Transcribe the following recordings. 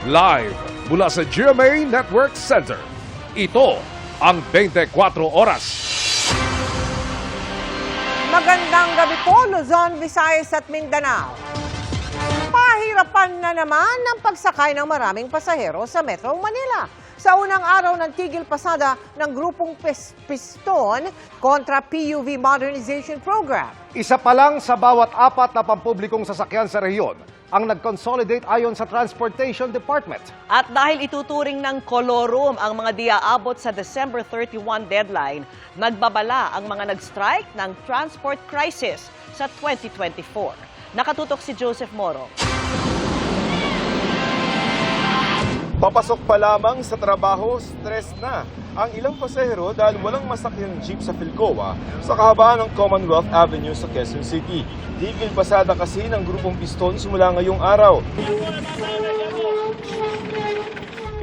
Live mula sa GMA Network Center. Ito ang 24 Oras. Magandang gabi po, Luzon, Visayas at Mindanao. Pahirapan na naman ang pagsakay ng maraming pasahero sa Metro Manila. Sa unang araw ng tigil pasada ng grupong Piston kontra PUV Modernization Program. Isa pa lang sa bawat apat na pampublikong sasakyan sa rehiyon ang nag-consolidate ayon sa Transportation Department. At dahil ituturing ng kolorum ang mga di aabot sa December 31 deadline, nagbabala ang mga nag-strike ng transport crisis sa 2024. Nakatutok si Joseph Moro. Papasok pa lamang sa trabaho, stress na ang ilang pasahero dahil walang masakyang jeep sa Philcoa sa kahabaan ng Commonwealth Avenue sa Quezon City. Tigil pasada kasi ng grupong Piston simula ngayong araw.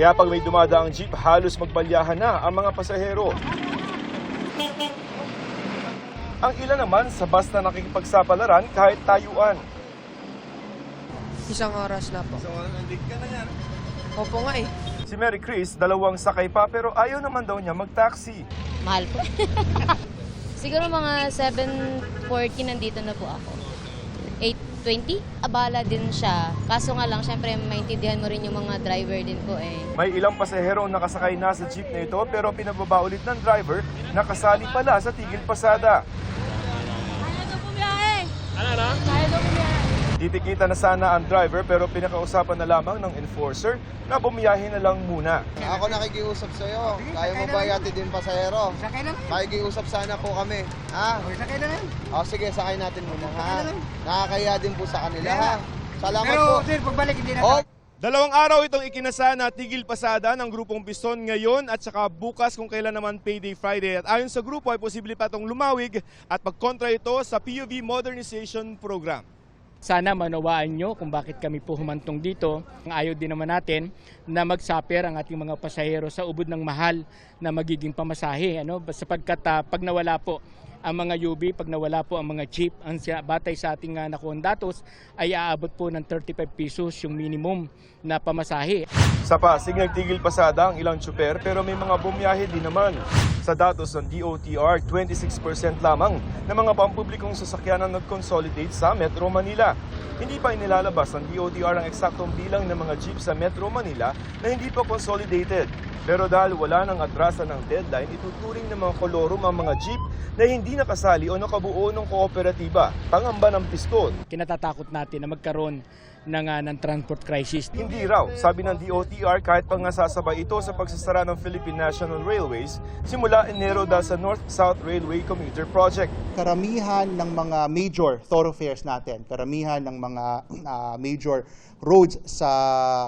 Kaya pag may dumadaang jeep, halos magbalyahan na ang mga pasahero. Ang ilan naman sa bus na nakikipagsapalaran kahit tayuan. Isang oras na po. So, nandito ka na yan. Opo nga eh. Si Mary Chris, dalawang sakay pa pero ayaw naman daw niya mag-taxi. Mahal po. Siguro mga 7:40 nandito na po ako. 8:20? Abala din siya. Kaso nga lang, syempre maintindihan mo rin yung mga driver din po eh. May ilang pasahero ang nakasakay na sa jeep na ito pero pinababa ulit ng driver na kasali pala sa tigil pasada. Kaya daw pumiyahe! Kaya daw pumiyahe! Titikita na sana ang driver pero pinakausapan na lamang ng enforcer na bumiyahe na lang muna. Ako nakikiusap sa'yo. Kaya mo ba yati din pasahero? Sakay lang. Makikiusap sana po kami. Ha? Sakay lang. O sige, sakay natin muna ha. Nakakaya din po sa kanila ha. Salamat Pero po. sir, pagbalik hindi na. Oh. Dalawang araw itong ikinasa na tigil pasada ng grupong Piston ngayon at saka bukas kung kailan naman Payday Friday. At ayon sa grupo ay posible pa itong lumawig at pagkontra ito sa PUV Modernization Program. Sana manawaan nyo kung bakit kami po humantong dito. Ayaw din naman natin na magsaper ang ating mga pasahero sa ubod ng mahal na magiging pamasahe. Sapagkat pag nawala po ang mga UV, pag nawala po ang mga jeep, ang batay sa ating nakuha datos ay aabot po ng 35 pesos yung minimum na pamasahe. Sa Pasig, nagtigil pasada ang ilang tsuper pero may mga bumiyahe din naman. Sa datos ng DOTR, 26% lamang ng mga pampublikong sasakyan ang nag-consolidate sa Metro Manila. Hindi pa inilalabas ng DOTR ang eksaktong bilang ng mga jeep sa Metro Manila na hindi pa consolidated. Pero dahil wala nang atrasan ng deadline, ituturing ng mga kolorum ang mga jeep na hindi nakasali o nakabuo ng kooperatiba, pangamba ng Piston. Kinatatakot natin na magkaroon ng transport crisis. Hindi raw, sabi ng DOTR, kahit pang nasasabay ito sa pagsasara ng Philippine National Railways simula Enero dahil sa North-South Railway Commuter Project. Karamihan ng mga major thoroughfares natin, karamihan ng mga major roads sa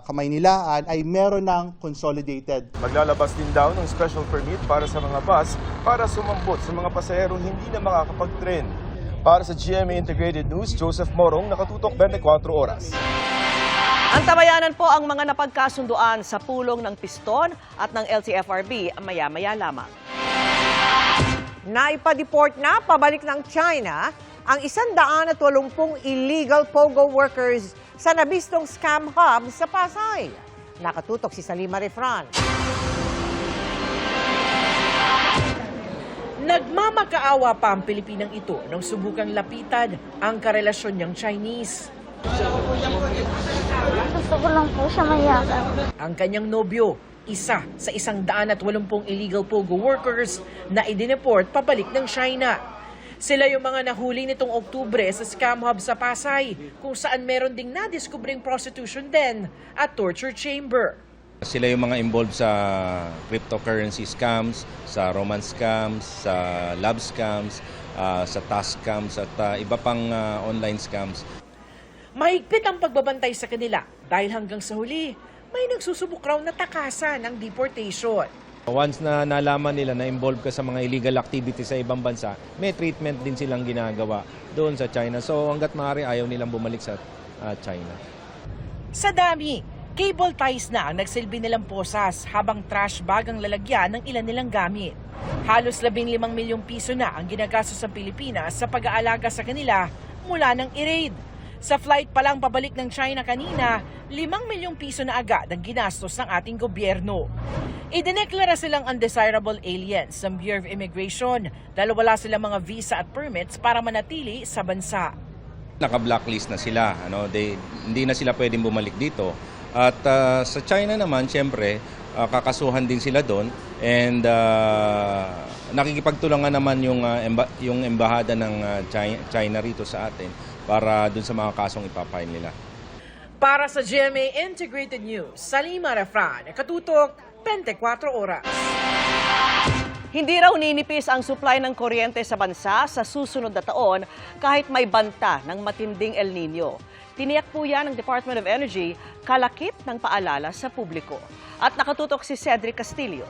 Kamaynilaan ay meron ng consolidated. Maglalabas din daw ng special permit para sa mga bus para sumambot sa mga pasaherong hindi na makakapag-tren. Para sa GMA Integrated News, Joseph Morong, nakatutok 24 Oras. Antabayanan po ang mga napagkasunduan sa pulong ng Piston at ng LTFRB maya-maya lamang. Naipa-deport na pabalik ng China ang 180 illegal POGO workers sa nabistong scam hub sa Pasay. Nakatutok si Salima Refran. Nagmamakaawa pa ang Pilipinang ito nang subukang lapitan ang karelasyon niyang Chinese. Gusto ko lang po siya mayakan. Ang kanyang nobyo, isa sa 180 illegal POGO workers na idineport pabalik ng China. Sila yung mga nahuli nitong Oktubre sa scam hub sa Pasay, kung saan meron ding nadiskubring prostitution den at torture chamber. Sila yung mga involved sa cryptocurrency scams, sa romance scams, sa love scams, sa task scams at iba pang online scams. Mahigpit ang pagbabantay sa kanila dahil hanggang sa huli, may nagsusubok raw na takasan ang deportation. Once na nalaman nila na involved ka sa mga illegal activity sa ibang bansa, may treatment din silang ginagawa doon sa China. So hanggat maaari ayaw nilang bumalik sa China. Sa dami, cable ties na ang nagsilbi nilang posas habang trash bag ang lalagyan ng ilan nilang gamit. Halos 15 milyong piso na ang ginagastos sa Pilipinas sa pag-aalaga sa kanila mula ng i-raid. Sa flight pa lang pabalik ng China kanina, 5 milyong piso na agad ang ginastos ng ating gobyerno. Idineklara silang undesirable aliens ng Bureau of Immigration dahil wala silang mga visa at permits para manatili sa bansa. Naka-blacklist na sila, hindi na sila pwedeng bumalik dito. At sa China naman, siyempre, kakasuhan din sila doon and nakikipagtulungan naman yung embahada ng China rito sa atin para doon sa mga kasong ipapile nila. Para sa GMA Integrated News, Salima Refran, Katutok, 24 Oras. Hindi raw ninipis ang supply ng kuryente sa bansa sa susunod na taon kahit may banta ng matinding El Nino. Tiniyak po yan ng Department of Energy, kalakip ng paalala sa publiko. At nakatutok si Cedric Castillo.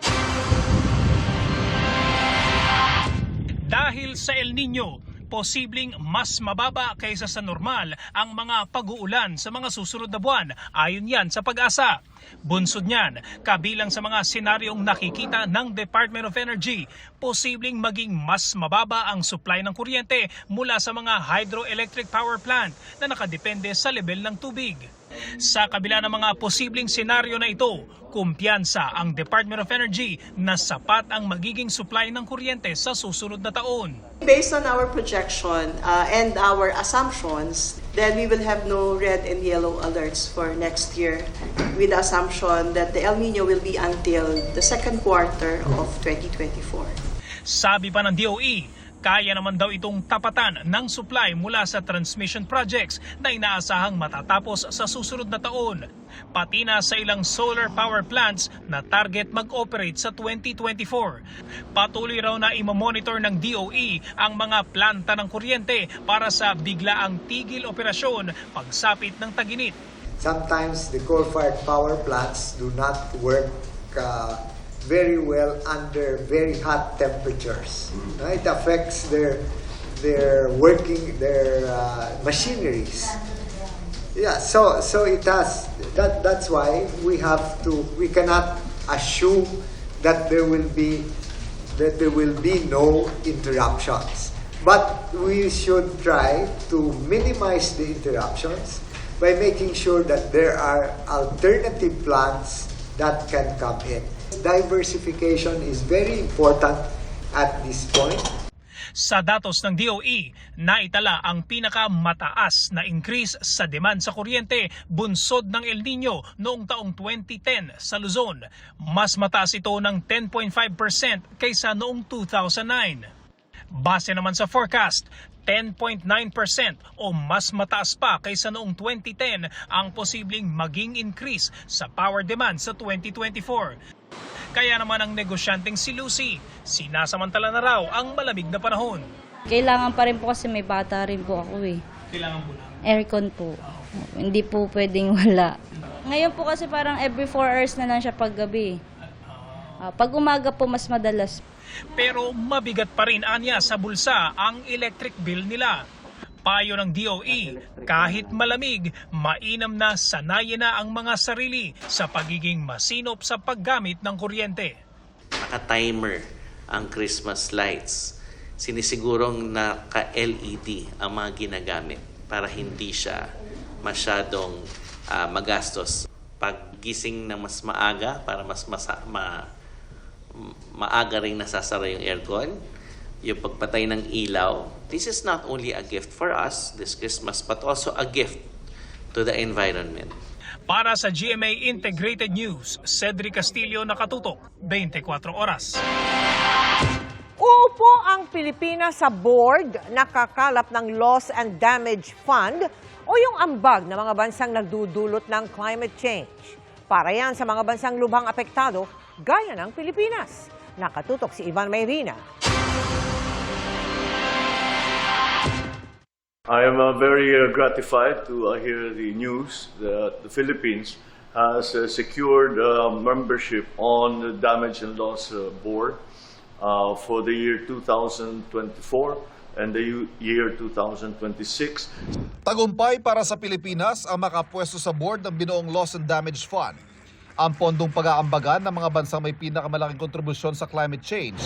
Dahil sa El Nino, posibleng mas mababa kaysa sa normal ang mga pag-uulan sa mga susunod na buwan, ayon yan sa Pag-asa. Bunsod niyan, kabilang sa mga senaryong nakikita ng Department of Energy, posibleng maging mas mababa ang supply ng kuryente mula sa mga hydroelectric power plant na nakadepende sa level ng tubig. Sa kabila ng mga posibleng senaryo na ito, kumpiyansa ang Department of Energy na sapat ang magiging supply ng kuryente sa susunod na taon. Based on our projection and our assumptions, then we will have no red and yellow alerts for next year with the assumption that the El Nino will be until the second quarter of 2024. Sabi pa ng DOE, kaya naman daw itong tapatan ng supply mula sa transmission projects na inaasahang matatapos sa susunod na taon. Pati na sa ilang solar power plants na target mag-operate sa 2024. Patuloy raw na imamonitor ng DOE ang mga planta ng kuryente para sa biglaang tigil operasyon pagsapit ng tag-init. Sometimes the coal-fired power plants do not work very well under very hot temperatures. It affects their working, their machineries. Yeah, so it has. That's why we cannot assume that there will be no interruptions. But we should try to minimize the interruptions by making sure that there are alternative plants that can come in. Diversification is very important at this point. Sa datos ng DOE, naitala ang pinakamataas na increase sa demand sa kuryente bunsod ng El Nino noong taong 2010 sa Luzon. Mas mataas ito ng 10.5% kaysa noong 2009. Base naman sa forecast, 10.9% o mas mataas pa kaysa noong 2010 ang posibleng maging increase sa power demand sa 2024. Kaya naman ang negosyanteng si Lucy, sinasamantala na raw ang malamig na panahon. Kailangan pa rin po kasi may bata rin po ako eh. Kailangan po lang? Aircon po. Hindi po pwedeng wala. Ngayon po kasi parang every 4 hours na lang siya paggabi. Pag umaga po mas madalas. Pero mabigat pa rin anya sa bulsa ang electric bill nila. Payo ng DOE, kahit malamig, mainam na sanayin na ang mga sarili sa pagiging masinop sa paggamit ng kuryente. Naka-timer ang Christmas lights. Sinisigurong naka-LED ang mga ginagamit para hindi siya masyadong magastos. Paggising na mas maaga para mas maaga rin nasasara yung aircon, yung pagpatay ng ilaw. This is not only a gift for us this Christmas, but also a gift to the environment. Para sa GMA Integrated News, Cedric Castillo, Nakatutok, 24 Oras. Uupo ang Pilipinas sa board na kakalap ng Loss and Damage Fund o yung ambag ng mga bansang nagdudulot ng climate change. Para yan sa mga bansang lubhang apektado, gaya ng Pilipinas. Nakatutok si Ivan Mayrina. I am very gratified to hear the news that the Philippines has secured membership on the Damage and Loss Board for the year 2024 and the year 2026. Tagumpay para sa Pilipinas ang makapwesto sa board ng binuong Loss and Damage Fund. Ang pondong pag-aambagan ng mga bansang may pinakamalaking kontribusyon sa climate change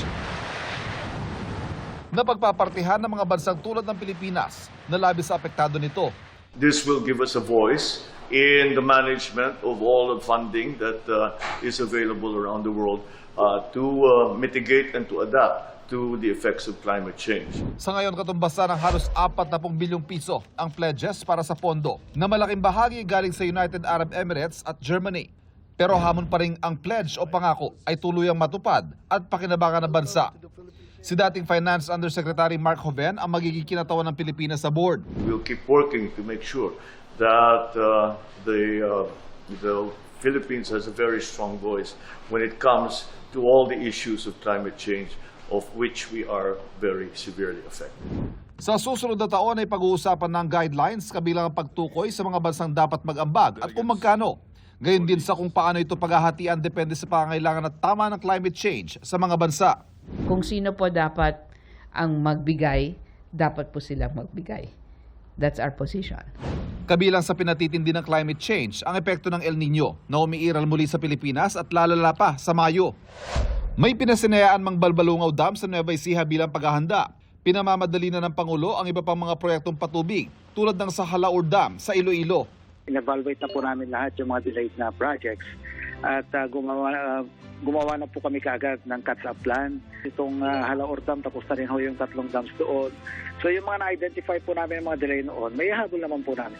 na pagpapartihan ng mga bansang tulad ng Pilipinas na labis sa apektado nito. This will give us a voice in the management of all the funding that is available around the world to mitigate and to adapt to the effects of climate change. Sa ngayon, katumbasa ng halos 40 bilyong piso ang pledges para sa pondo na malaking bahagi galing sa United Arab Emirates at Germany. Pero hamon pa rin ang pledge o pangako ay tuluyang matupad at pakinabangan ng bansa. Si dating Finance Undersecretary Mark Joven ang magiging kinatawan ng Pilipinas sa board. We'll keep working to make sure that the Philippines has a very strong voice when it comes to all the issues of climate change, of which we are very severely affected. Sa susunod na taon ay pag-uusapan ng guidelines kabilang ang pagtukoy sa mga bansang dapat mag-ambag at kung magkano. Gayon din sa kung paano ito paghahatian depende sa pangangailangan at tama ng climate change sa mga bansa. Kung sino po dapat ang magbigay, dapat po silang magbigay. That's our position. Kabilang sa pinatitindi ng climate change ang epekto ng El Nino na umiiral muli sa Pilipinas at lalala pa sa Mayo. May pinasinayaan mang Balbalungaw Dam sa Nueva Ecija bilang paghahanda. Pinamamadali na ng Pangulo ang iba pang mga proyektong patubig tulad ng sa Halaur Dam sa Iloilo. In-evaluate na po namin lahat yung mga delayed na projects at gumawa na po kami kaagad ng catch-up plan. Itong Halaur Dam, tapos na rin ho yung 3 dams doon. So yung mga na-identify po namin yung mga delay noon, may habol naman po namin.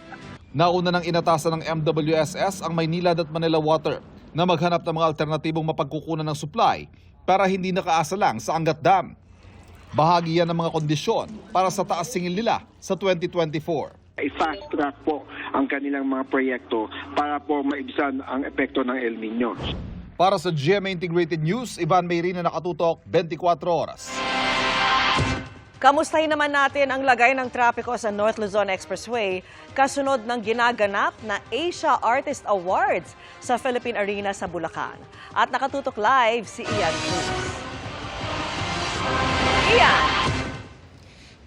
Nauna nang inatasan ng MWSS ang Maynilad at Manila Water na maghanap ng mga alternatibong mapagkukunan ng supply para hindi nakaasa lang sa Angat Dam. Bahagi yan ng mga kondisyon para sa taas singil nila sa 2024. I-fast track po ang kanilang mga proyekto para po maibsan ang epekto ng El Nino. Para sa GMA Integrated News, Ivan Mayrina, nakatutok 24 oras. Kamustahin naman natin ang lagay ng trapiko sa North Luzon Expressway kasunod ng ginaganap na Asia Artist Awards sa Philippine Arena sa Bulacan. At nakatutok live si Ian Cruz. Ian!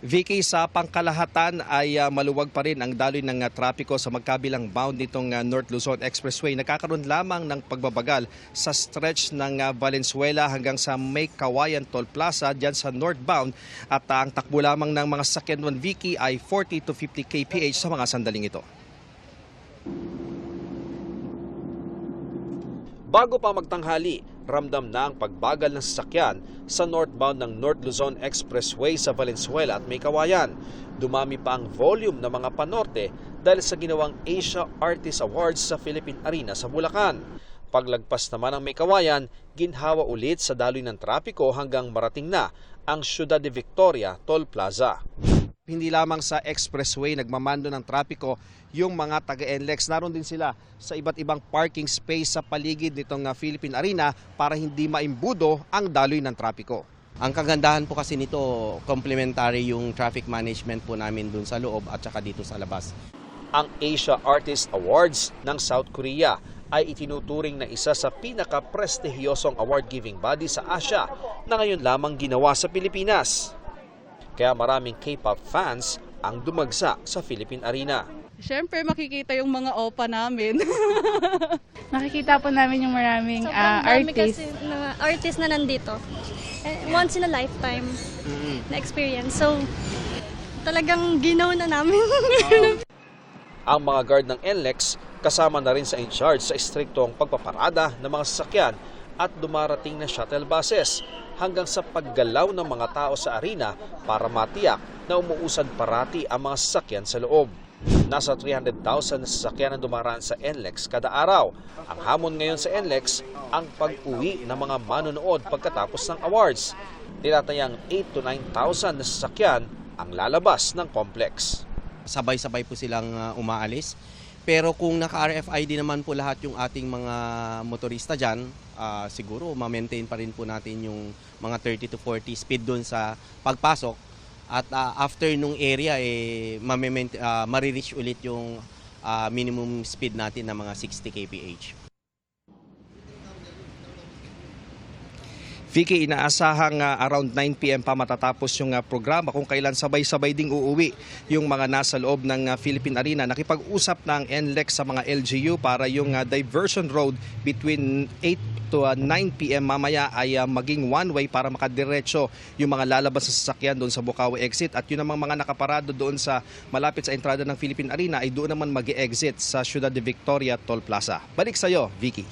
Vicky, sa pangkalahatan ay maluwag pa rin ang daloy ng trapiko sa magkabilang bound nitong North Luzon Expressway. Nagkakaroon lamang ng pagbabagal sa stretch ng Valenzuela hanggang sa May Kawayan Toll Plaza dyan sa northbound. At ang takbo lamang ng mga sakyan, Vicky, ay 40 to 50 kph sa mga sandaling ito. Bago pa magtanghali, ramdam na ang pagbagal ng sasakyan sa northbound ng North Luzon Expressway sa Valenzuela at May Kawayan. Dumami pa ang volume ng mga panorte dahil sa ginawang Asia Artist Awards sa Philippine Arena sa Bulacan. Paglagpas naman ng May Kawayan, ginhawa ulit sa daloy ng trapiko hanggang marating na ang Ciudad de Victoria Toll Plaza. Hindi lamang sa expressway nagmamando ng trapiko yung mga taga-NLEX. Naroon din sila sa iba't ibang parking space sa paligid nitong Philippine Arena para hindi maimbudo ang daloy ng trapiko. Ang kagandahan po kasi nito, complementary yung traffic management po namin dun sa loob at saka dito sa labas. Ang Asia Artist Awards ng South Korea ay itinuturing na isa sa pinaka-prestihiyosong award-giving body sa Asia na ngayon lamang ginawa sa Pilipinas. Kaya maraming K-pop fans ang dumagsa sa Philippine Arena. Siyempre makikita yung mga OPA namin. Nakikita po namin yung maraming artist. Kasi mga artist na nandito. Once in a lifetime na experience. So, talagang ginaw na namin. Ang mga guard ng NLEX kasama na rin sa in-charge sa istriktong pagpaparada ng mga sasakyan at dumarating na shuttle buses hanggang sa paggalaw ng mga tao sa arena para matiyak na umuusad parati ang mga sasakyan sa loob. Nasa 300,000 na sasakyan ang dumaraan sa NLEX kada araw. Ang hamon ngayon sa NLEX ang pag-uwi ng mga manonood pagkatapos ng awards. Tinatayang 8,000 to 9,000 na sasakyan ang lalabas ng complex. Sabay-sabay po silang umaalis. Pero kung naka-RFID naman po lahat yung ating mga motorista dyan, siguro ma-maintain pa rin po natin yung mga 30 to 40 speed doon sa pagpasok. At after nung area, marireach ulit yung minimum speed natin na mga 60 kph. Vicky, inaasahang around 9 p.m. pa matatapos yung programa kung kailan sabay-sabay ding uuwi yung mga nasa loob ng Philippine Arena. Nakipag-usap ng NLEX sa mga LGU para yung diversion road between to 9 p.m. mamaya ay maging one-way para makadiretso yung mga lalabas sa sasakyan doon sa Bukawi exit. At yun namang mga nakaparado doon sa malapit sa entrada ng Philippine Arena ay doon naman mag-exit sa Ciudad de Victoria Toll Plaza. Balik sa iyo, Vicky.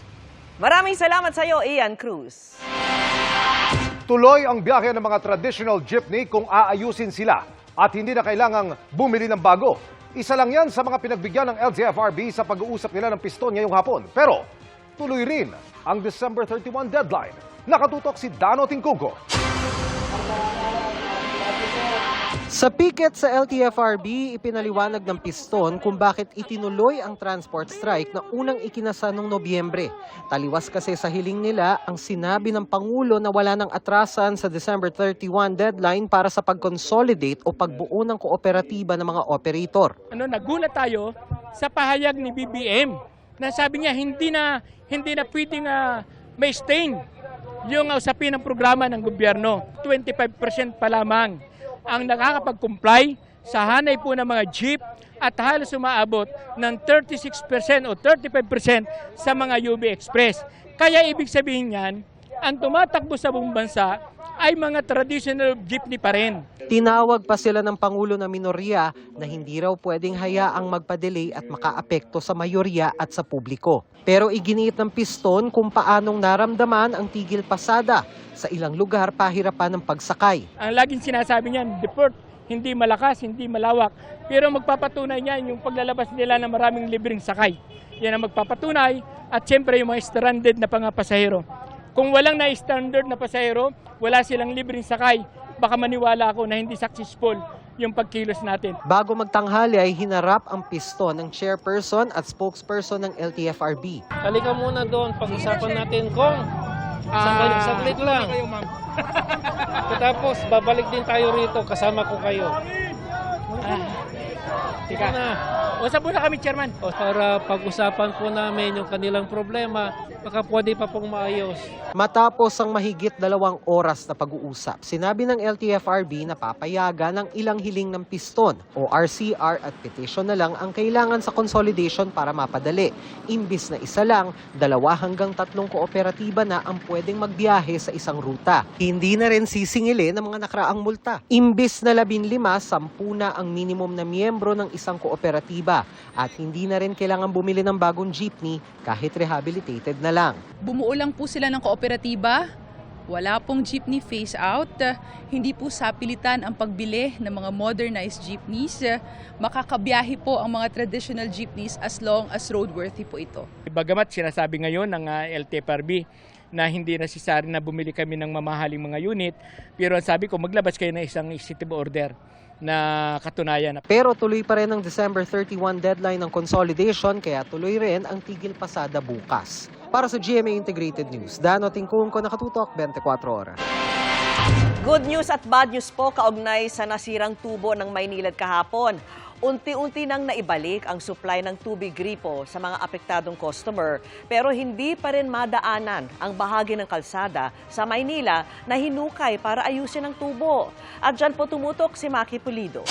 Maraming salamat sa iyo, Ian Cruz. Tuloy ang biyahe ng mga traditional jeepney kung aayusin sila at hindi na kailangang bumili ng bago. Isa lang yan sa mga pinagbigyan ng LTFRB sa pag-uusap nila ng piston ngayong hapon. Pero tuloy rin ang December 31 deadline. Nakatutok si Dano Tingkugo. Sa picket sa LTFRB, ipinaliwanag ng piston kung bakit itinuloy ang transport strike na unang ikinasa noong Nobyembre. Taliwas kasi sa hiling nila ang sinabi ng Pangulo na wala ng atrasan sa December 31 deadline para sa pag-consolidate o pagbuo ng kooperatiba ng mga operator. Nagulat tayo sa pahayag ni BBM na sabi niya hindi na pwedeng may stain yung usapin ng programa ng gobyerno. 25% pa lamang ang nakakapag-comply sa hanay po ng mga jeep at halos umaabot ng 36% o 35% sa mga UB Express. Kaya ibig sabihin niyan, ang tumatakbo sa buong bansa ay mga traditional jeepney pa rin. Tinawag pa sila ng Pangulo na minorya na hindi raw pwedeng hayaang magpa-delay at makaapekto sa mayorya at sa publiko. Pero iginiit ng piston kung paanong naramdaman ang tigil pasada sa ilang lugar pahirapan ng pagsakay. Ang laging sinasabi niyan, deport, hindi malakas, hindi malawak. Pero magpapatunay niyan yung paglalabas nila ng maraming libreng sakay. Yan ang magpapatunay at siyempre yung mga stranded na pasahero. Kung walang na-standard na pasahero, wala silang libreng sakay. Baka maniwala ako na hindi successful yung pagkilos natin. Bago magtanghali ay hinarap ang piston ng chairperson at spokesperson ng LTFRB. Halika muna doon, pag-usapan natin kung saglit lang. Tapos babalik din tayo rito, kasama ko kayo. Tika na. Usap muna kami, Chairman. Para pag-usapan po namin yung kanilang problema, baka pwede pa pong maayos. Matapos ang mahigit 2 oras na pag-uusap, sinabi ng LTFRB na papayagan ng ilang hiling ng piston o RCR at petition na lang ang kailangan sa consolidation para mapadali. Imbis na isa lang, 2 hanggang 3 kooperatiba na ang pwedeng magbiyahe sa isang ruta. Hindi na rin sisingilin ng mga nakaraang multa. Imbis na 15, 10 na ang minimum na miyembro ng isang kooperatiba at hindi na rin kailangan bumili ng bagong jeepney kahit rehabilitated na lang. Bumuo lang po sila ng kooperatiba, wala pong jeepney phase out, hindi po sapilitan ang pagbili ng mga modernized jeepneys, makakabiyahe po ang mga traditional jeepneys as long as roadworthy po ito. Bagamat sinasabi ngayon ng LTFRB na hindi necessary na bumili kami ng mamahaling mga unit, pero ang sabi ko maglabas kayo ng isang executive order na katunayan. Pero tuloy pa rin ang December 31 deadline ng consolidation kaya tuloy rin ang tigil pasada bukas. Para sa GMA Integrated News, Dano Tingkungko, nakatutok 24 oras. Good news at bad news po kaugnay sa nasirang tubo ng Maynilad kahapon. Unti-unti nang naibalik ang supply ng tubig gripo sa mga apektadong customer pero hindi pa rin madaanan ang bahagi ng kalsada sa Maynila na hinukay para ayusin ang tubo. At dyan po tumutok si Maki Pulido.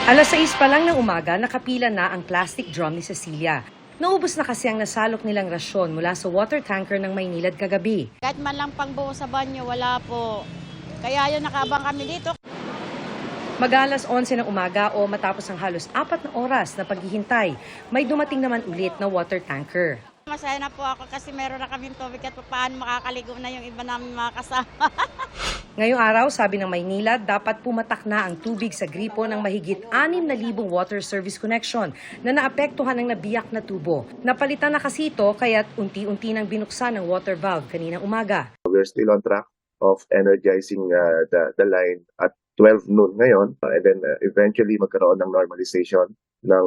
Alas 6 pa lang ng umaga, nakapila na ang plastic drum ni Cecilia. Naubos na kasi ang nasalok nilang rasyon mula sa water tanker ng Maynilad kagabi. Kahit man lang pangbuo sa banyo, wala po. Kaya yun, nakabang kami dito. Mag-alas 11 ng umaga o matapos ang halos 4 na oras na paghihintay, may dumating naman ulit na water tanker. Masaya na po ako kasi meron na kaming tubig at paano makakaligo na yung iba namin mga kasama. Ngayong araw, sabi ng Maynila, dapat pumatak na ang tubig sa gripo ng mahigit 6,000 water service connection na naapektuhan ng nabiyak na tubo. Napalitan na kasi ito kaya't unti-unti nang binuksan ang water valve kaninang umaga. We're still on track of energizing the line at 12 noon ngayon and then eventually magkaroon ng normalization ng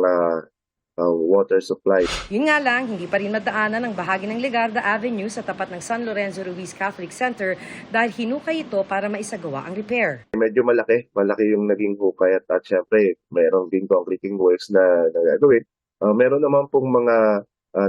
water supply. Yun nga lang, hindi pa rin madaanan ang bahagi ng Legarda Avenue sa tapat ng San Lorenzo Ruiz Catholic Center dahil hinukay ito para maisagawa ang repair. Medyo malaki yung naging hukay at syempre mayroong din concreting works na gagawin. Meron naman pong mga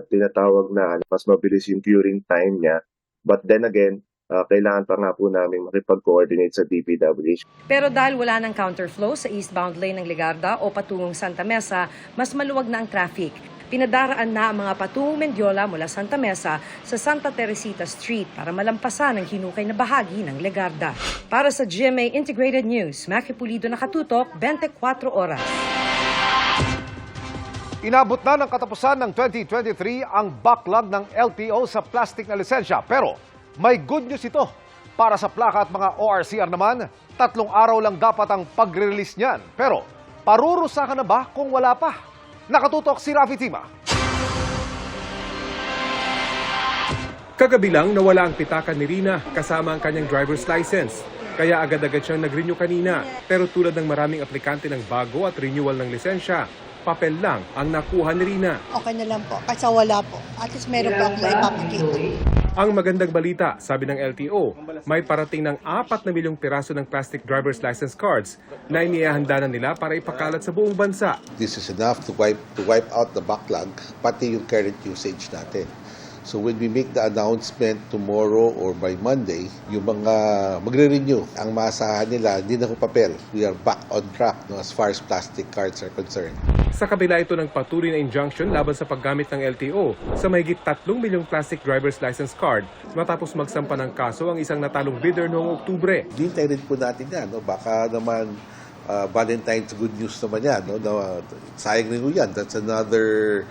tinatawag na mas mabilis yung curing time niya, but then again, kailangan pa nga po namin makipag-coordinate sa DPWH. Pero dahil wala ng counterflow sa eastbound lane ng Legarda o patungong Santa Mesa, mas maluwag na ang traffic. Pinadaraan na ang mga patungong Mendiola mula Santa Mesa sa Santa Teresita Street para malampasan ang hinukay na bahagi ng Legarda. Para sa GMA Integrated News, Maki Pulido, nakatutok, 24 oras. Inabot na ng katapusan ng 2023 ang backlog ng LTO sa plastic na lisensya. Pero may good news ito. Para sa plaka at mga ORCR naman, 3 araw lang dapat ang pag-release niyan. Pero parurusahan na ba kung wala pa? Nakatutok si Rafi Tima. Kagabi lang nawala ang pitakan ni Rina kasama ang kanyang driver's license. Kaya agad-agad siyang nag-renew kanina. Pero tulad ng maraming aplikante ng bago at renewal ng lisensya, papel lang ang nakuha ni Rina. Okay na lang po, kasi wala po. At least meron po akong maipapakita. Ang magandang balita, sabi ng LTO, may parating ng 4 na milyong piraso ng plastic driver's license cards na inihahanda na nila para ipakalat sa buong bansa. This is enough to wipe out the backlog, pati yung current usage natin. So when we make the announcement tomorrow or by Monday, yung mga magre-renew, ang maasahan nila, hindi na ko papel. We are back on track as far as plastic cards are concerned. Sa kabila ito ng patuloy na injunction laban sa paggamit ng LTO sa mahigit 3 milyong plastic driver's license card matapos magsampa ng kaso ang isang natalong bidder noong Oktubre. Hintay rin po natin yan. No? Baka naman Valentine's good news naman yan. No? Sayang rin po yan. That's another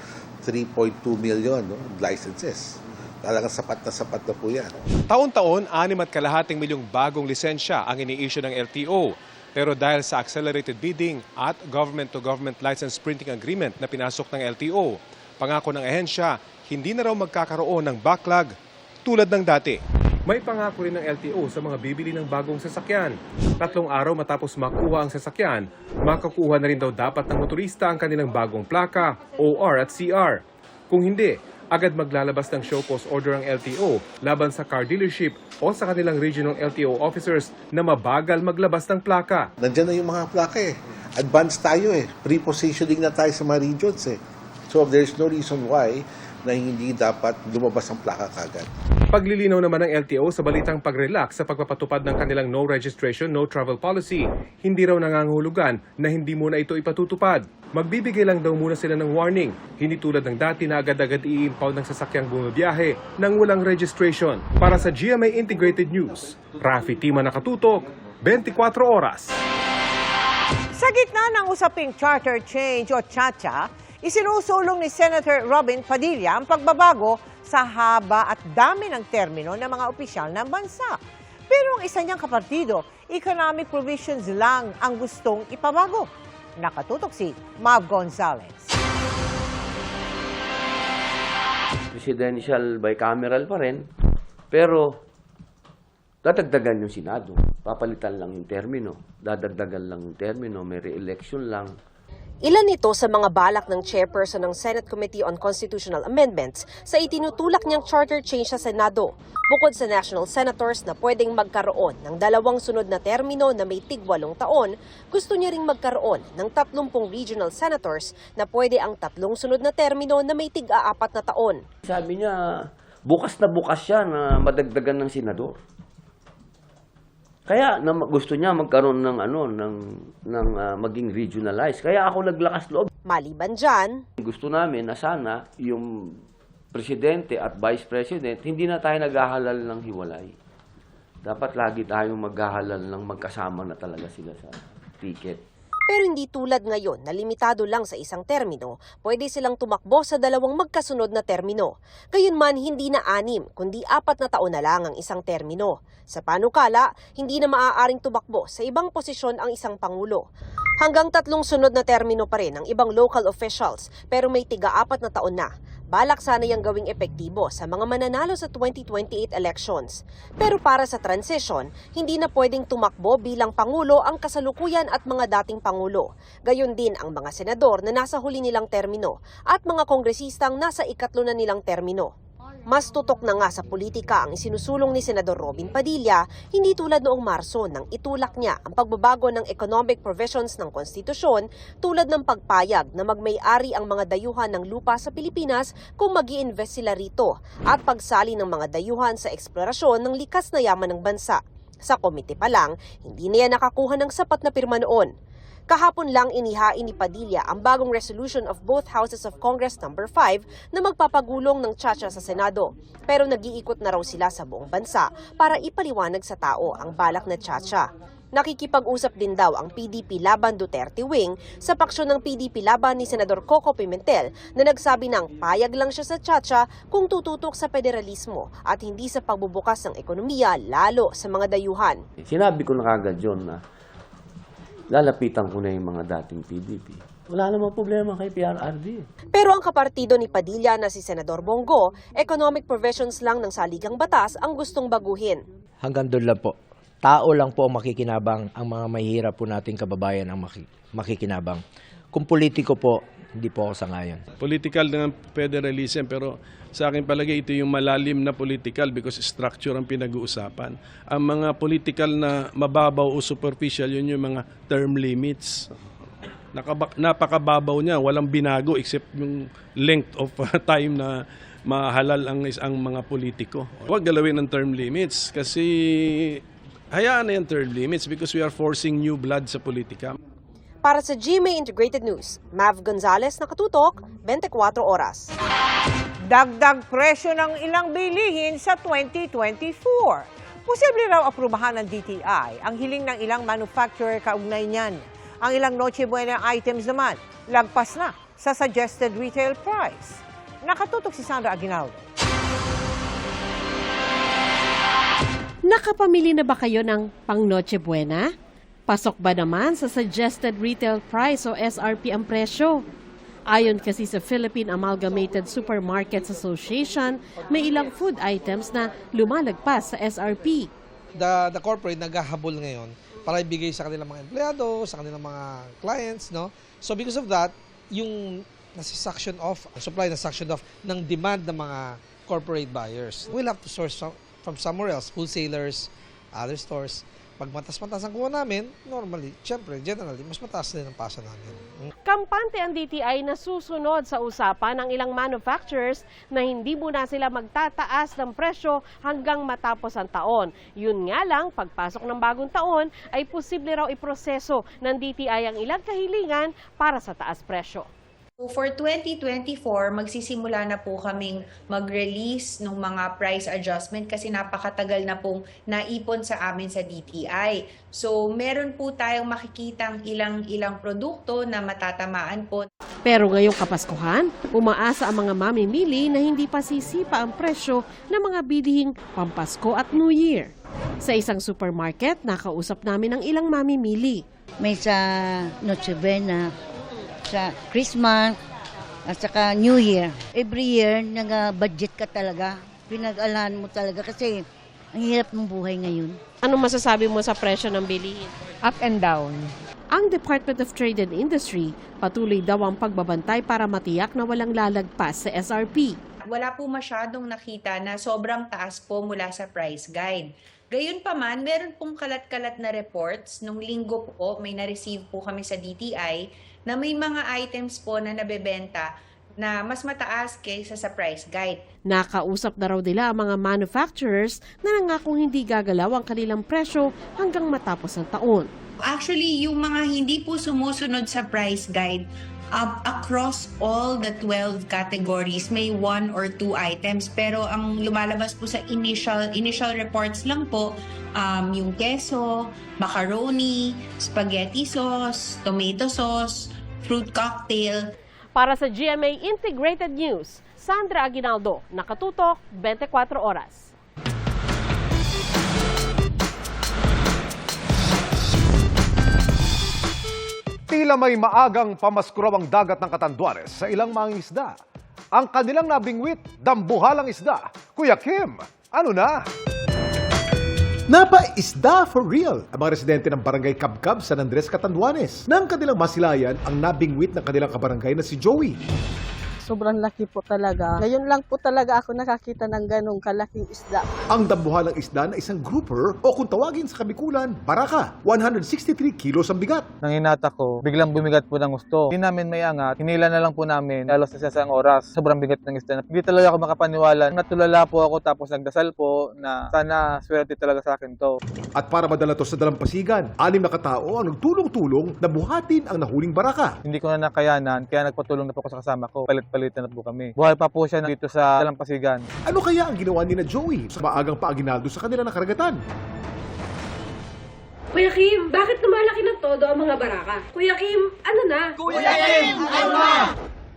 3.2 million licenses. Talagang sapat na po yan. Taon-taon, 6.2 milyong bagong lisensya ang ini-issue ng LTO. Pero dahil sa accelerated bidding at government-to-government license printing agreement na pinasok ng LTO, pangako ng ahensya, hindi na raw magkakaroon ng backlog tulad ng dati. May pangako rin ng LTO sa mga bibili ng bagong sasakyan. 3 araw matapos makuha ang sasakyan, makakuha na rin daw dapat ng motorista ang kanilang bagong plaka, OR at CR. Kung hindi, agad maglalabas ng show cause order ang LTO laban sa car dealership o sa kanilang regional LTO officers na mabagal maglabas ng plaka. Nandiyan na yung mga plaka eh. Advanced tayo eh. Pre-positioning na tayo sa mga regions eh. So there's no reason why na hindi dapat lumabas ang plaka kagad. Paglilinaw naman ng LTO sa balitang pag-relax sa pagpapatupad ng kanilang no registration, no travel policy, hindi raw nangangahulugan na hindi muna ito ipatutupad. Magbibigay lang daw muna sila ng warning, hindi tulad ng dati na agad-agad i-impound ng sasakyang bumabiyahe nang walang registration. Para sa GMA Integrated News, Rafi Tima, nakatutok, 24 oras. Sa gitna ng usaping charter change o chacha, isinusulong ni Senator Robin Padilla ang pagbabago sa haba at dami ng termino ng mga opisyal ng bansa. Pero ang isa niyang kapartido, economic provisions lang ang gustong ipabago. Nakatutok si Mav Gonzalez. Presidential bicameral pa rin, pero dadagdagan yung Senado. Papalitan lang yung termino. Dadagdagan lang yung termino. May re-election lang. Ilan ito sa mga balak ng chairperson ng Senate Committee on Constitutional Amendments sa itinutulak niyang charter change sa Senado. Bukod sa national senators na pwedeng magkaroon ng 2 sunod na termino na may tig 8 taon, gusto niya ring magkaroon ng 30 regional senators na pwede ang 3 sunod na termino na may tig 4 na taon. Sabi niya, bukas na bukas siya na madagdagan ng senador. Kaya gusto niya magkaroon ng maging regionalized. Kaya ako naglakas loob. Maliban dyan, gusto namin na sana yung presidente at vice president, hindi na tayo naghahalal ng hiwalay. Dapat lagi tayong maghahalal ng magkasama na talaga sila sa ticket. Pero hindi tulad ngayon na limitado lang sa isang termino, pwede silang tumakbo sa 2 magkasunod na termino. Gayunman, hindi na 6, kundi 4 na taon na lang ang isang termino. Sa panukala, hindi na maaaring tumakbo sa ibang posisyon ang isang pangulo. Hanggang 3 sunod na termino pa rin ang ibang local officials, pero may tiga 4 na taon na. Balak sana yang gawing epektibo sa mga mananalo sa 2028 elections. Pero para sa transition, hindi na pwedeng tumakbo bilang Pangulo ang kasalukuyan at mga dating Pangulo. Gayon din ang mga senador na nasa huli nilang termino at mga kongresistang nasa 3 na nilang termino. Mas tutok na nga sa politika ang isinusulong ni Senador Robin Padilla, hindi tulad noong Marso nang itulak niya ang pagbabago ng economic provisions ng konstitusyon tulad ng pagpayag na magmay-ari ang mga dayuhan ng lupa sa Pilipinas kung mag-i-invest sila rito at pagsali ng mga dayuhan sa eksplorasyon ng likas na yaman ng bansa. Sa komite pa lang, hindi niya nakakuha ng sapat na pirma noon. Kahapon lang inihain ni Padilla ang bagong resolution of both houses of Congress number 5 na magpapagulong ng tsa-tsa sa Senado. Pero nag-iikot na raw sila sa buong bansa para ipaliwanag sa tao ang balak na tsa-tsa. Nakikipag-usap din daw ang PDP laban Duterte wing sa paksyon ng PDP laban ni Senador Coco Pimentel na nagsabi ng payag lang siya sa tsa-tsa kung tututok sa federalismo at hindi sa pagbubukas ng ekonomiya lalo sa mga dayuhan. Sinabi ko na kagad yun na lalapitan ko na yung mga dating PDP. Wala namang problema kay PRRD. Pero ang kapartido ni Padilla na si Senador Bongo, economic provisions lang ng saligang batas ang gustong baguhin. Hanggang doon lang po. Tao lang po ang makikinabang, ang mga mahihirap po nating kababayan ang makikinabang. Kung politiko po, hindi po ako sangayon. Political ng federalism, pero sa akin palagay ito yung malalim na political because structure ang pinag-uusapan. Ang mga political na mababaw o superficial, yun yung mga term limits. Napakababaw niya, walang binago except yung length of time na mahalal ang mga politiko. Huwag galawin ng term limits kasi hayaan na yung term limits because we are forcing new blood sa politika. Para sa GMA Integrated News, Mav Gonzalez, nakatutok, 24 oras. Dagdag presyo ng ilang bilihin sa 2024. Posible raw aprubahan ng DTI ang hiling ng ilang manufacturer kaugnay niyan. Ang ilang Noche Buena items naman, lagpas na sa suggested retail price. Nakatutok si Sandra Aguinaldo. Nakapamili na ba kayo ng pang Noche Buena? Pasok ba naman sa suggested retail price o SRP ang presyo? Ayon kasi sa Philippine Amalgamated Supermarkets Association, may ilang food items na lumalagpas sa SRP. The corporate naghahabol ngayon para ibigay sa kanilang mga empleyado, sa kanilang mga clients, no? So because of that, yung nasa-suction off, supply na-suction off ng demand ng mga corporate buyers. We'll have to source from somewhere else, wholesalers, other stores. Pag matas-matas ang kuha namin, normally, generally, mas mataas din ang pasa namin. Kampante ang DTI na susunod sa usapan ng ilang manufacturers na hindi muna sila magtataas ng presyo hanggang matapos ang taon. Yun nga lang, pagpasok ng bagong taon ay posible raw iproseso ng DTI ang ilang kahilingan para sa taas presyo. So for 2024, magsisimula na po kaming mag-release ng mga price adjustment kasi napakatagal na pong naipon sa amin sa DTI. So meron po tayong makikitang ilang produkto na matatamaan po. Pero ngayong Kapaskuhan, umaasa ang mga mamimili na hindi pa sisipa ang presyo ng mga bilihing Pampasko at New Year. Sa isang supermarket, nakausap namin ang ilang mamimili. May sa Noche Buena, sa Christmas, at saka New Year. Every year, nag-budget ka talaga. Pinag-alahan mo talaga kasi ang hirap ng buhay ngayon. Ano masasabi mo sa presyo ng bilihin? Up and down. Ang Department of Trade and Industry patuloy daw ang pagbabantay para matiyak na walang lalagpas sa SRP. Wala po masyadong nakita na sobrang taas po mula sa price guide. Gayunpaman, meron pong kalat-kalat na reports. Nung linggo po, may na-receive po kami sa DTI na may mga items po na nabebenta na mas mataas kaysa sa price guide. Nakausap na raw nila ang mga manufacturers na nangakong hindi gagalaw ang kanilang presyo hanggang matapos ang taon. Actually, yung mga hindi po sumusunod sa price guide, across all the 12 categories, may 1 or 2 items. Pero ang lumalabas po sa initial reports lang po, yung queso, macaroni, spaghetti sauce, tomato sauce, fruit cocktail. Para sa GMA Integrated News, Sandra Aguinaldo, nakatutok, 24 oras. Tila may maagang pamaskuraw ang dagat ng Catanduanes sa ilang mangingisda. Ang kanilang nabingwit, dambuhalang isda. Kuya Kim, ano na? Napa-isda for real ang mga residente ng Barangay Kabkab, San Andres, Catanduanes. Nang kanilang masilayan ang nabingwit ng kanilang kabarangay na si Joey. sobrang laki po talaga. Ngayon lang po talaga ako nakakita ng ganong kalaking isda. Ang dambuhalang isda na isang grouper o kung tawagin sa Kabikulan, baraka. 163 kilos ang bigat. Nang hinata ko, biglang bumigat po ng gusto. Hindi namin may angat, hinila na lang po namin. Halos sa isang oras, sobrang bigat ng isda. Hindi talaga ako makapaniwala. Natulala po ako tapos nagdasal po na sana swerte talaga sa akin to. At para madala to sa dalampasigan, 6 na katao ang nagtulong-tulong na buhatin ang nahuling baraka. Hindi ko na nakayanan, kaya nagpatulong na po ako sa kasama ko. Palit-palitan na po kami. Buhay pa po siya dito sa dalampasigan. Ano kaya ang ginawa ni na Joey sa maagang paaginaldo sa kanila ng karagatan? Kuya Kim, bakit lumalaki ng todo ang mga baraka? Kuya Kim, ano na? Kuya Kim, ano na?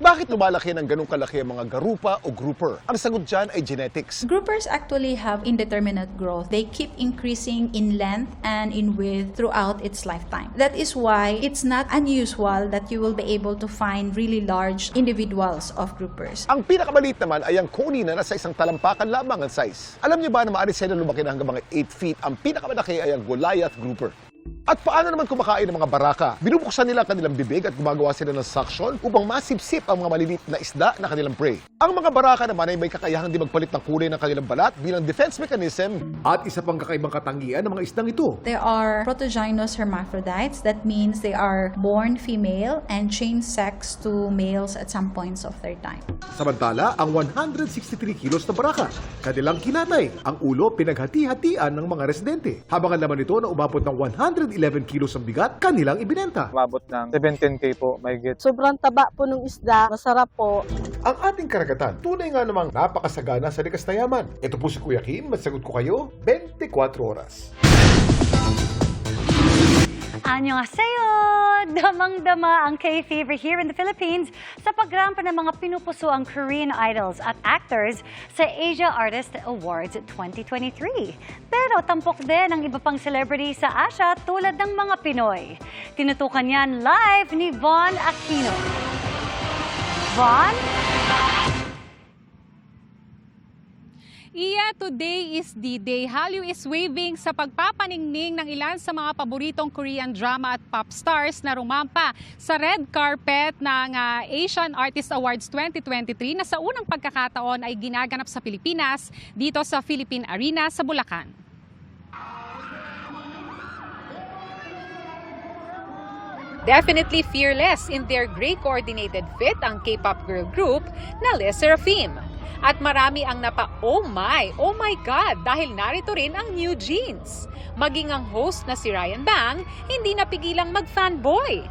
Bakit lumalaki ng ganong kalaki ang mga garupa o grouper? Ang sagot dyan ay genetics. Groupers actually have indeterminate growth. They keep increasing in length and in width throughout its lifetime. That is why it's not unusual that you will be able to find really large individuals of groupers. Ang pinakamaliit naman ay ang coney na nasa isang talampakan lamang ang size. Alam niyo ba na maaari sila lumaki na hanggang mga 8 feet? Ang pinakamalaki ay ang Goliath grouper. At paano naman kumakain ng mga baraka? Binubuksan nila ang kanilang bibig at gumagawa sila ng suction upang masipsip ang mga maliliit na isda na kanilang prey. Ang mga baraka naman ay may kakayahang di magpalit ng kulay ng kanilang balat bilang defense mechanism. At isa pang kakaibang katangian ng mga isdang ito. There are protogynous hermaphrodites. That means they are born female and change sex to males at some points of their time. Samantala, ang 163 kilos na baraka, kanilang kinatay. Ang ulo pinaghati-hatian ng mga residente. Habang ang laman nito na umabot ng 111 kilos ang bigat, kanilang ibinenta. Umabot ng 17K po, mahigit. Sobrang taba po ng isda, masarap po. Ang ating karagatan, tunay nga namang napakasagana sa likas na yaman. Ito po si Kuya Kim, masagot ko kayo, 24 oras. Annyeonghaseyo! Damang-dama ang K-fever here in the Philippines sa pagrampa ng mga pinupusoang Korean idols at actors sa Asia Artist Awards 2023. Pero tampok din ang iba pang celebrity sa Asia tulad ng mga Pinoy. Tinutukan yan live ni Von Aquino. Von? Iya, today is D-Day. Hallyu is waving sa pagpapaningning ng ilan sa mga paboritong Korean drama at pop stars na rumampa sa red carpet ng Asian Artist Awards 2023 na sa unang pagkakataon ay ginaganap sa Pilipinas dito sa Philippine Arena sa Bulacan. Definitely fearless in their gray coordinated fit ang K-pop girl group na Les Seraphim. At marami ang oh my God, dahil narito rin ang new jeans. Maging ang host na si Ryan Bang, hindi napigilang mag-fanboy.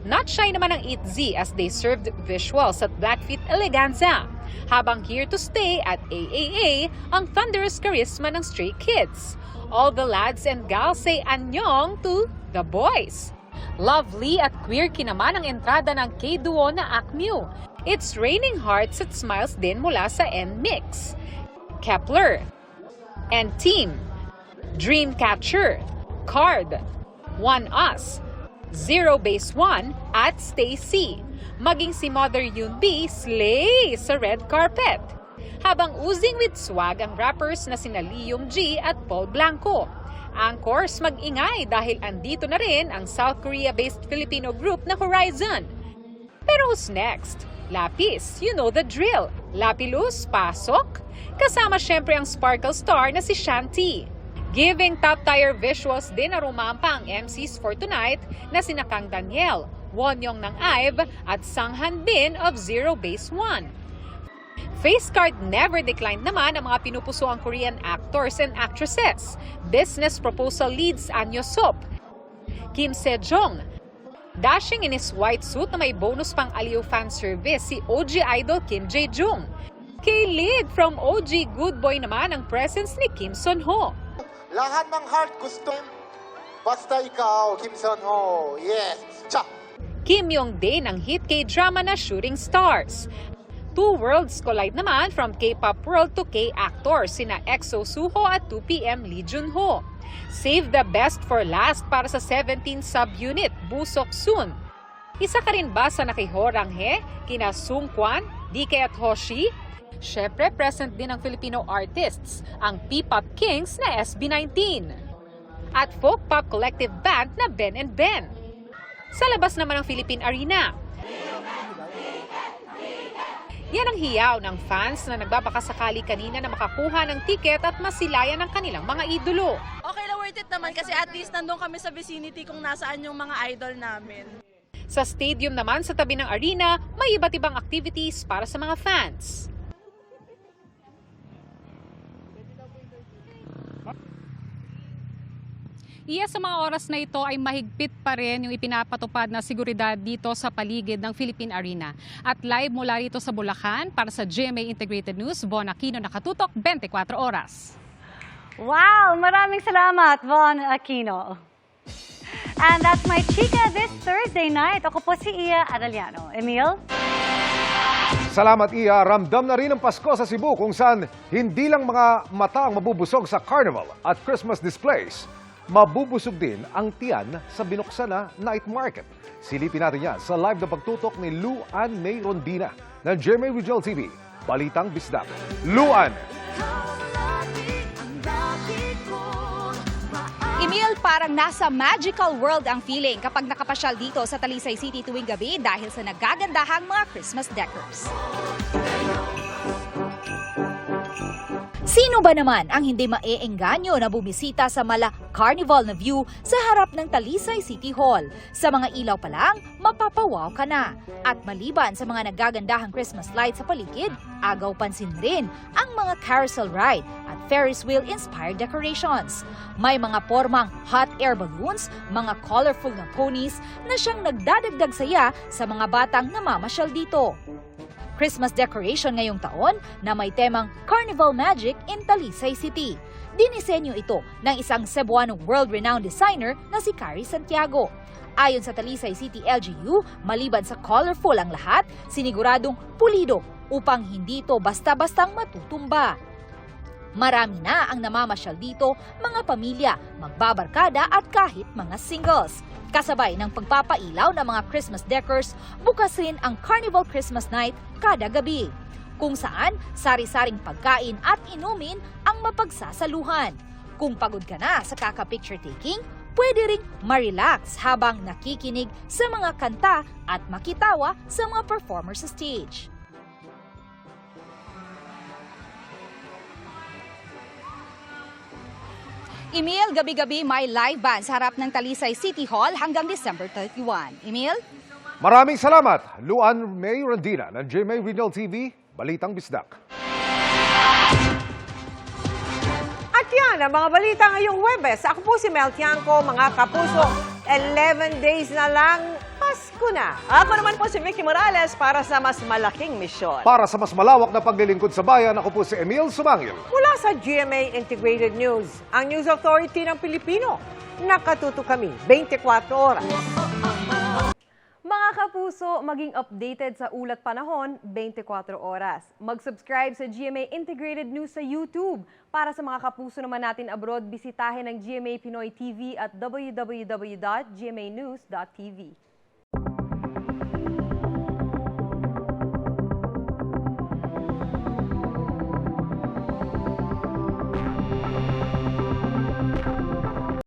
Not shy naman ang ITZY as they served visuals at Blackfeet Eleganza. Habang here to stay at AAA, ang thunderous charisma ng Stray Kids. All the lads and gals say annyeong to the boys. Lovely at quirky naman ang entrada ng K-duo na Akmu. It's raining hearts at smiles din mula sa N-Mix, Kepler, and Team, Dreamcatcher, Card, One Us, Zero Base One at Stacy. Maging si Mother Yoonbi slay sa red carpet. Habang oozing with swag ang rappers na sina Lee Young-ji at Paul Blanco. Anchors mag-ingay dahil andito na rin ang South Korea-based Filipino group na Horizon. Pero who's next? Lapis, you know the drill. Lapilus, pasok. Kasama syempre ang sparkle star na si Shanti. Giving top-tier visuals din na rumampa ang MCs for tonight na sina Kang Daniel, Wonyong ng IVE at Sang Hanbin of Zero Base One. Face card never declined naman ang mga pinupusoang Korean actors and actresses. Business proposal leads An Yosop, Kim Sejong. Dashing in his white suit na may bonus pang aliw fan service si OG idol Kim Jae-jung. K-lead from OG Good Boy naman ang presence ni Kim Son-ho. Lahat ng heart gusto, basta ikaw, Kim Son-ho. Yes! Cha! Kim Yong-dae ng hit K-drama na Shooting Stars. Two worlds collide naman from K-pop world to K-actors sina EXO Suho at 2PM Lee Junho. Save the best for last para sa 17 subunit Busok Soon. Isa ka rin ba sa nakihorang kina Sung Kwan, DK at Hoshi? Syempre present din ang Filipino artists, ang P-pop kings na SB19. At folk pop collective band na Ben and Ben. Sa labas naman ng Philippine Arena, Yan ang hiyaw ng fans na nagbabakasakali kanina na makakuha ng tiket at masilayan ng kanilang mga idolo. Okay lang, worth it naman kasi at least nandun kami sa vicinity kung nasaan yung mga idol namin. Sa stadium naman sa tabi ng arena, may iba't ibang activities para sa mga fans. Sa mga oras na ito ay mahigpit pa rin yung ipinapatupad na seguridad dito sa paligid ng Philippine Arena. At live mula rito sa Bulacan para sa GMA Integrated News, Von Aquino, nakatutok 24 oras. Wow! Maraming salamat, Von Aquino. And that's my chika this Thursday night. Ako po si Iya Arellano. Emil? Salamat, Iya. Ramdam na rin ang Pasko sa Cebu kung saan hindi lang mga mata ang mabubusog sa carnival at Christmas displays. Mabubusog din ang tiyan sa binuksan na night market. Silipin natin yan sa live na pagtutok ni Luan May Rondina ng GMA Regional TV. Balitang Bisdak. Luan! Emil, parang nasa magical world ang feeling kapag nakapasyal dito sa Talisay City tuwing gabi dahil sa nagagandahang mga Christmas decors. Sino ba naman ang hindi maeengganyo na bumisita sa mala carnival na view sa harap ng Talisay City Hall? Sa mga ilaw pa lang, mapapawaw ka na. At maliban sa mga nagagandahang Christmas lights sa paligid, agaw pansin rin ang mga carousel ride at Ferris wheel-inspired decorations. May mga formang hot air balloons, mga colorful na ponies na siyang nagdadagdag saya sa mga batang namamasyal dito. Christmas decoration ngayong taon na may temang Carnival Magic in Talisay City. Dinisenyo ito ng isang Cebuano world-renowned designer na si Carrie Santiago. Ayon sa Talisay City LGU, maliban sa colorful ang lahat, siniguradong pulido upang hindi ito basta-bastang matutumba. Marami na ang namamasyal dito, mga pamilya, magbabarkada at kahit mga singles. Kasabay ng pagpapailaw ng mga Christmas decors, bukas rin ang Carnival Christmas Night kada gabi, kung saan sari-saring pagkain at inumin ang mapagsasaluhan. Kung pagod ka na sa kaka-picture taking, pwede ring ma-relax habang nakikinig sa mga kanta at makitawa sa mga performers sa stage. Emil, gabi-gabi may live band sa harap ng Talisay City Hall hanggang December 31. Emil? Maraming salamat, Luan May Rondina ng GMA Regional TV, Balitang Bisdak. At yan ang mga balita ngayong Huwebes. Ako po si Mel Tiangco, mga kapuso. 11 days na lang, Pasko na. Ako naman po si Mickey Morales para sa mas malaking misyon. Para sa mas malawak na paglilingkod sa bayan, ako po si Emil Sumangil. Mula sa GMA Integrated News, ang News Authority ng Pilipino. Nakatuto kami 24 oras. Mga kapuso, maging updated sa ulat panahon 24 oras. Mag-subscribe sa GMA Integrated News sa YouTube. Para sa mga kapuso naman natin abroad, bisitahin ang GMA Pinoy TV at www.gmanews.tv.